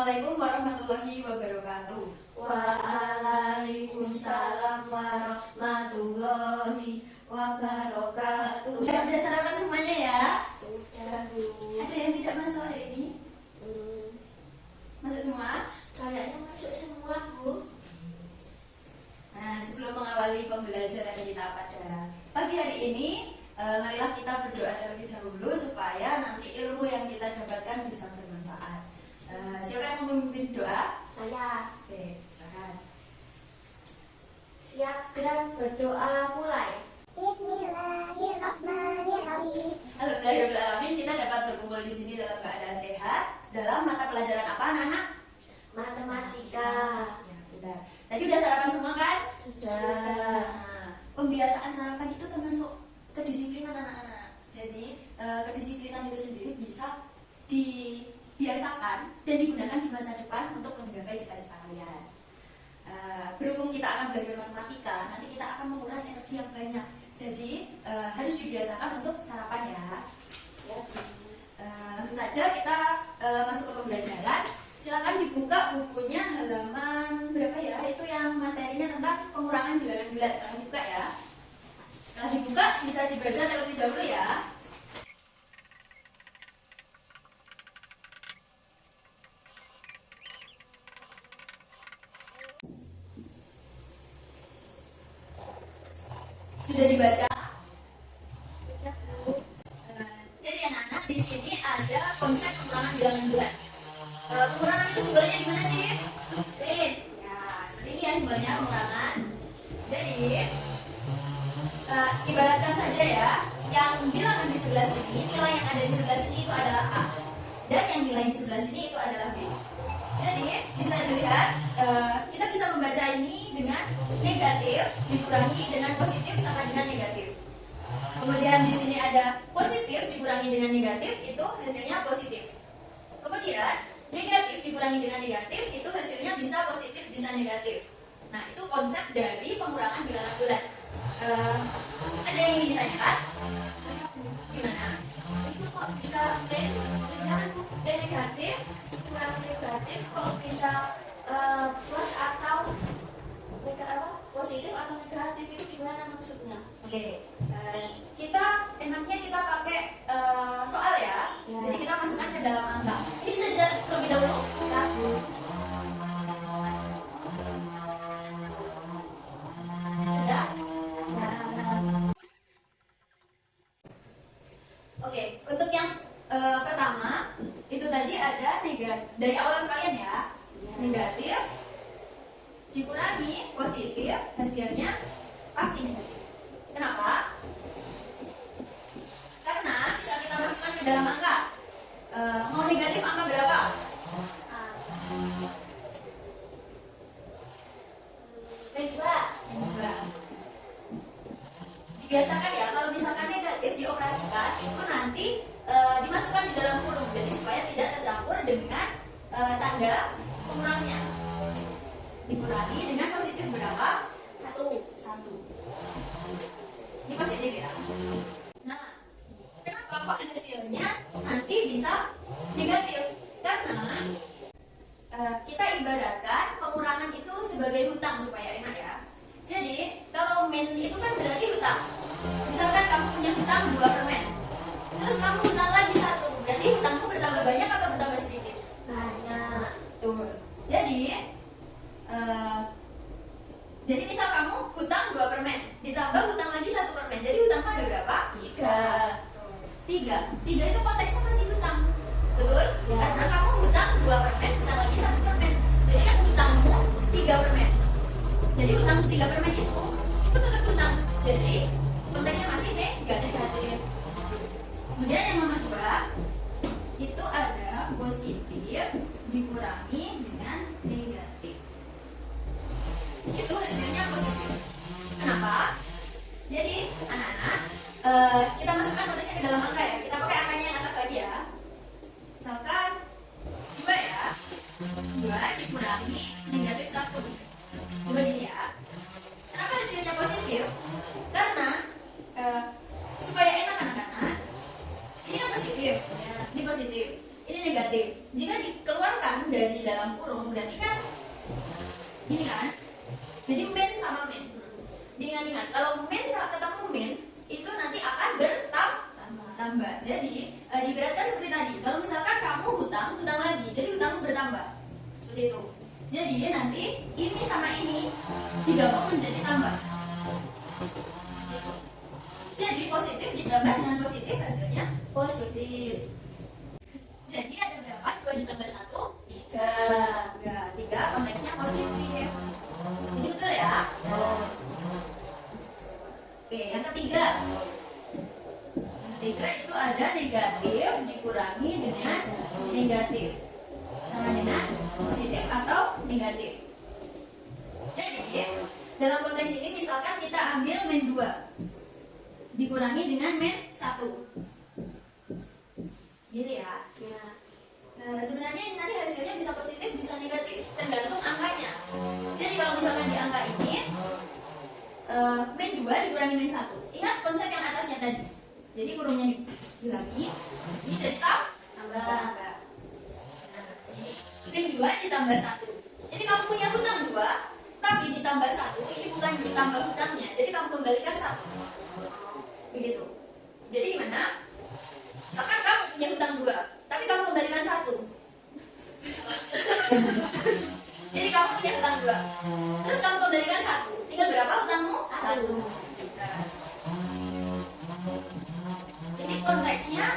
Assalamualaikum warahmatullahi wabarakatuh. Waalaikumsalam warahmatullahi wabarakatuh. Sudah sarapan semuanya ya? Sudah, Bu. Ada yang tidak masuk hari ini? Masuk semua? Kayaknya masuk semua, Bu. Nah, sebelum mengawali pembelajaran kita pada pagi hari ini, marilah kita berdoa terlebih dahulu supaya nanti ilmu yang kita dapatkan bisa bermanfaat. Siapa yang mau memimpin doa? Saya. Oke, silakan. Siap gerak berdoa mulai. Bismillahirrahmanirrahim. Alhamdulillahirrahmanirrahim, kita dapat berkumpul di sini dalam keadaan sehat. Dalam mata pelajaran apa, anak-anak? Matematika. Ya, benar. Tadi udah sarapan semua kan? Sudah. Nah, pembiasaan sarapan itu termasuk kedisiplinan anak-anak. Jadi kedisiplinan itu sendiri bisa dibiasakan dan digunakan di masa depan untuk menggapai cita-cita kalian. Berhubung kita akan belajar matematika, nanti kita akan menguras energi yang banyak. Jadi harus dibiasakan untuk sarapan ya. Langsung saja kita masuk ke pembelajaran. Silakan dibuka bukunya halaman berapa ya? Itu yang materinya tentang pengurangan bilangan bulat. Silakan dibuka ya. Setelah dibuka bisa dibaca terlebih dahulu ya. Sudah dibaca? Jadi anak-anak, di sini ada konsep pengurangan bilangan bulat. Pengurangan itu simbolnya gimana sih? Rin. Ya, seperti ini ya simbolnya pengurangan. Jadi ibaratkan saja ya, yang bilangan di sebelah sini, nilai yang ada di sebelah sini itu adalah A, dan yang nilai di sebelah sini itu adalah B. Jadi bisa dilihat, kita bisa membaca ini dengan negatif dikurangi dengan positif sama dengan negatif. Kemudian di sini ada positif dikurangi dengan negatif, itu hasilnya positif. Kemudian negatif dikurangi dengan negatif, itu hasilnya bisa positif bisa negatif. Nah, itu konsep dari pengurangan bilangan bulat. Ada yang ingin ditanyakan? Gimana? Itu kok bisa negatif, kurang negatif, kok bisa plus atau positif atau negatif, itu gimana maksudnya? Oke, kita enaknya kita pakai soal ya. Ya. Jadi kita masukkan ke dalam angka. Ini bisa dicatat terlebih dahulu. Satu. Sudah? Nah, Oke, untuk yang pertama itu tadi ada negatif dari awal sekalian ya. Negatif dikurangi positif, hasilnya pasti negatif. Kenapa? Karena bisa kita masukkan ke dalam angka. Mau negatif angka berapa? kedua. Dibiasakan ya, kalau misalkan negatif dioperasikan itu nanti dimasukkan di dalam kurung, jadi supaya tidak tercampur dengan tanda pengurangnya. Dikurangi dengan positif berapa? Satu. Ini positif ya. Nah, kenapa kok hasilnya nanti bisa negatif? Karena kita ibaratkan pengurangan itu sebagai hutang supaya enak ya. Jadi kalau men itu kan berarti hutang. Misalkan kamu punya hutang 2 permen, terus kamu hutang lagi 1, berarti hutangmu bertambah banyak atau bertambah sedikit? Banyak. Betul. Jadi misal kamu hutang 2 permen, ditambah hutang lagi 1 permen, jadi hutangmu ada berapa? 3 itu konteksnya masih hutang. Betul? Ya. Karena kamu hutang 2 permen, hutang lagi 1 permen. Jadi kan hutangmu 3 permen. Jadi hutang 3 permen itu tetap hutang. Jadi konteksnya masih negatif. Kemudian yang nomor 2 itu ada positif dikurangi dengan negatif. Itu hasilnya positif. Kenapa? Jadi anak-anak, kita masukkan konteksnya ke dalam angka ya. Kita pakai angkanya yang atas lagi ya. Misalkan 2 ya. 2 dikurangi negatif 1. Coba gini ya. Kenapa hasilnya positif? Karena supaya enak anak-anak, ini kan positif, ini positif, ini negatif. Jika dikeluarkan dari di dalam kurung, berarti kan gini kan? Jadi min sama min. Diingat-ingat, kalau min sama ketemu min itu nanti akan bertambah. Jadi diberatkan seperti tadi. Kalau misalkan kamu hutang lagi, jadi hutangmu bertambah. Seperti itu. Jadi nanti ini sama ini digabung menjadi tambah. Jadi positif ditambah dengan positif hasilnya Positif. jadi ada berapa? 2 ditambah 1 3. 3 konteksnya positif. Ini betul ya? Oke, yang ketiga. Yang ketiga itu ada negatif dikurangi dengan negatif. Sama dengan positif atau negatif. Jadi, dalam konteks ini misalkan kita ambil min 2 dikurangi dengan min 1. Gitu ya. Ya. Sebenarnya nanti hasilnya bisa positif, bisa negatif, tergantung angkanya. Jadi kalau misalkan di angka ini min 2 dikurangi min 1. Ingat konsep yang atasnya tadi. Jadi kurungnya dikurangi, ini jadi tambah. Nah, min 2 ditambah 1. Jadi kamu punya hutang 2, tapi ditambah 1, ini bukan ditambah hutangnya. Jadi kamu kembalikan 1. Begitu. Jadi gimana? Misalkan kamu punya hutang 2, tapi kamu kembalikan 1. Jadi kamu punya hutang 2, terus kamu kembalikan 1. Tinggal berapa hutangmu? 1. Jadi konteksnya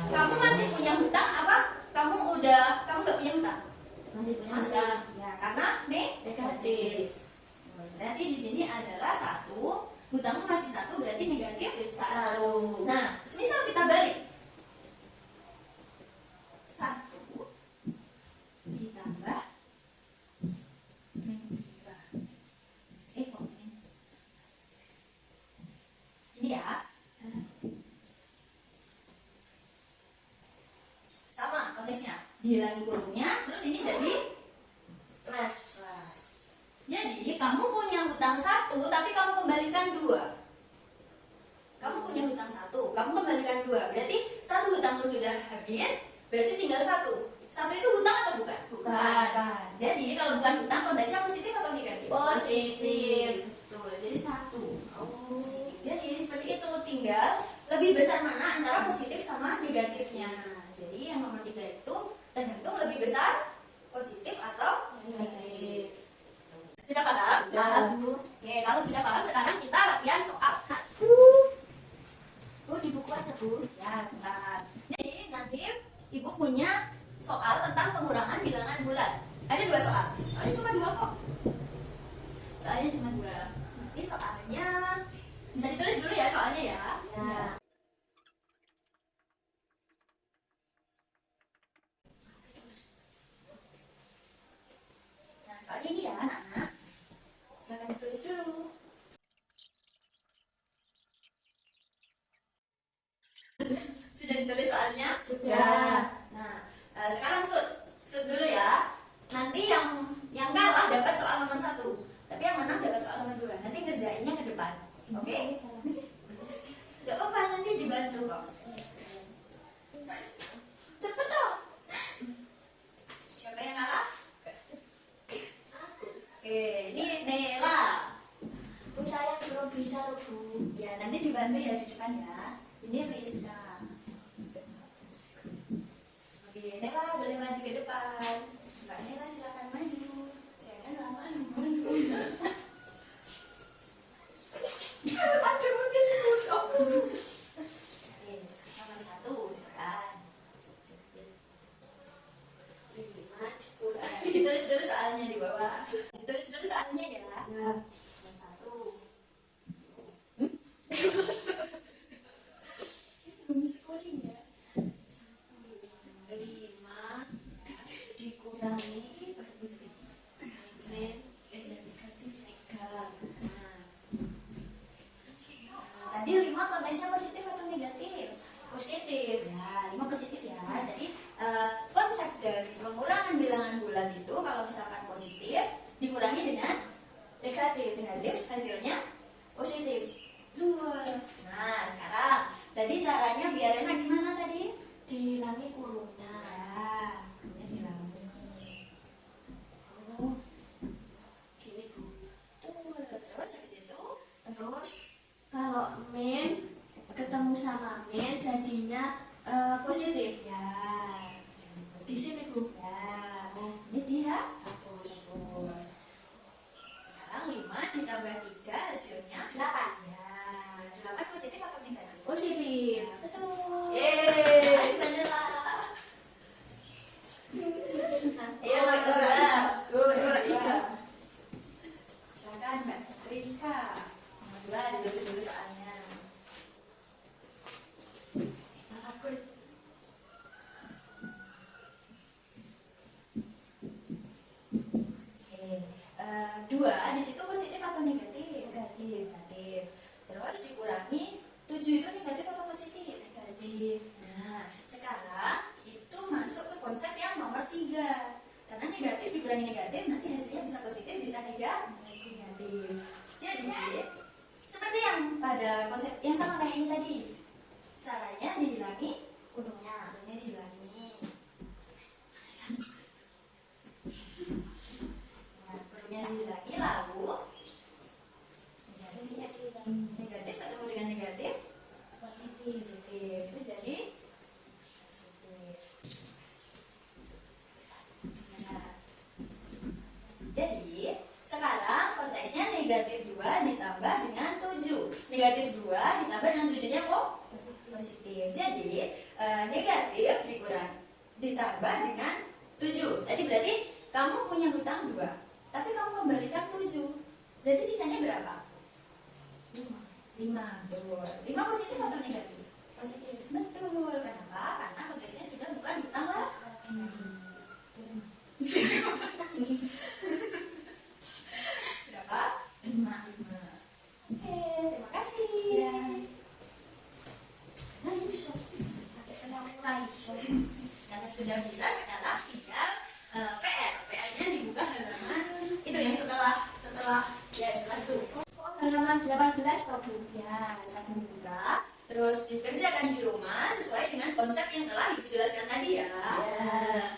kamu masih punya hutang apa? Kamu nggak punya hutang? Masih punya hutang. Ya, karena Negatif. berarti di sini adalah 1. Hutangmu masih 1, berarti negatif 1. Nah, semisal kita balik 1 ditambah min 2. Kok min? Ini ya. Sama konteksnya. Dihilangi kurungnya, terus ini jadi Plus. Jadi kamu punya hutang 1, tapi kamu kembalikan 2. Kamu punya hutang 1, kamu kembalikan 2. Berarti 1 hutangmu sudah habis, berarti tinggal 1. 1 itu hutang atau bukan? Bukan. Jadi kalau bukan hutang, konteksnya positif atau negatif? Positif. Betul, jadi 1. Positif. Jadi seperti itu, tinggal lebih besar mana antara positif sama negatifnya. Jadi yang nomor 3 itu tergantung lebih besar positif atau negatif. Sudah paham? Sudah, Bu. Oke, kalau sudah paham sekarang kita latihan soal. Bu, di buku aja, Bu. Ya, sebentar. Jadi nanti Ibu punya soal tentang pengurangan bilangan bulat. Ada 2 soal. Soalnya cuma 2 kok. Soalnya cuma 2. Nanti soalnya bisa ditulis dulu ya soalnya ya. Ya. Nah, soalnya ini ya anak-anak. Silakan ditulis dulu. Sudah ditulis soalnya? Sudah. Nah, sekarang sud dulu ya. Nanti yang kalah dapat soal nomor 1, tapi yang menang dapat soal nomor 2. Nanti ngerjainnya ke depan, oke? Gak apa-apa, nanti dibantu kok. Cepet dong. Siapa yang kalah? Oke, ini Nela. Bu, saya belum bisa loh, Bu. Ya, nanti dibantu ya di depan ya. Ini Rizka. Oke, Nela boleh maju ke depan. Mbak Nela silakan maju. Jangan lama nunggu. Aduh, mungkin oke, nomor 1 silakan. Ditulis dulu soalnya di bawah. Ditulis dulu soalnya ya. Ya. Nomor 1. Homeschooling ya. 5 dikurangi min negatif 3. Tadi 5 konteksnya positif atau negatif? Positif. Ya, 5 positif ya. Jadi konsep dari pengurangan bilangan bulat itu kalau misalkan positif dikurangi dengan Negatif. negatif, hasilnya Positif. 2. Nah, sekarang tadi caranya biar enak gimana tadi? Dihilangi kurungnya. Ya, ini dihilangi. 2 di situ positif atau negatif? Negatif. Negatif. Terus dikurangi 7 itu negatif atau positif? Negatif. Nah, sekarang itu masuk ke konsep yang nomor 3. Karena negatif dikurangi negatif, nanti hasilnya bisa positif, bisa negatif. Jadi, seperti yang pada konsep yang sama kayak ini tadi. Caranya dihilangi, Kurungnya. kurungnya dihilangi. Nah, kurungnya dihilangi, lalu negatif ketemu dengan negatif, Positif. positif. Itu jadi positif. Nah, jadi sekarang konteksnya negatif 2 ditambah dengan 7. Negatif 2 ditambah dengan 7-nya kok positif. Jadi negatif dikurang ditambah dengan 7. Tadi berarti kamu punya hutang 2, tapi kamu kembalikan 7. Berarti sisanya berapa? 5. Betul. 5 positif atau negatif? Positif. Betul. Kenapa? Karena konteksnya sudah bukan hutang lah. Berapa? 5. Oke, terima kasih. Ya. Nah, ini sok. Pakai benang murah sok. Karena sudah bisa, sekarang tinggal PR-nya dibuka halaman itu yang setelah itu. Kok halaman 18 kok, Bu? Ya, sambil dibuka, terus dikerjakan di rumah sesuai dengan konsep yang telah Ibu jelaskan tadi ya. Nah,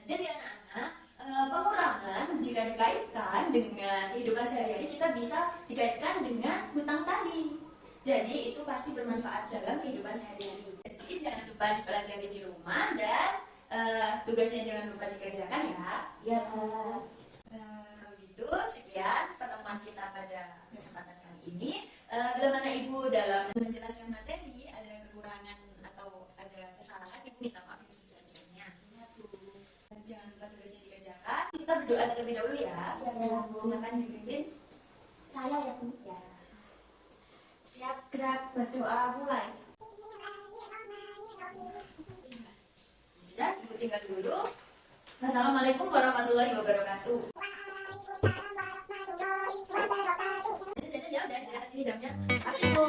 jadi anak-anak, pengurangan jika dikaitkan dengan kehidupan sehari-hari, kita bisa dikaitkan dengan hutang tadi. Jadi itu pasti bermanfaat dalam kehidupan sehari-hari. Jadi jangan lupa dipelajari di rumah dan tugasnya jangan lupa dikerjakan ya. Ya. Kalau gitu, sekian pertemuan kita pada kesempatan kali ini. Bila mana Ibu dalam menjelaskan materi ada kekurangan atau ada kesalahan, Ibu minta maaf yang sebesar-besarnya. Jangan lupa tugasnya dikerjakan. Kita berdoa terlebih dahulu ya. Silakan dipimpin. Saya ya, Bu. Ya. Siap gerak berdoa mulai. Sudah, Ibu tinggal dulu. Assalamualaikum warahmatullahi wabarakatuh. Ya udah, istirahat ini jamnya. Terima kasih, Bu.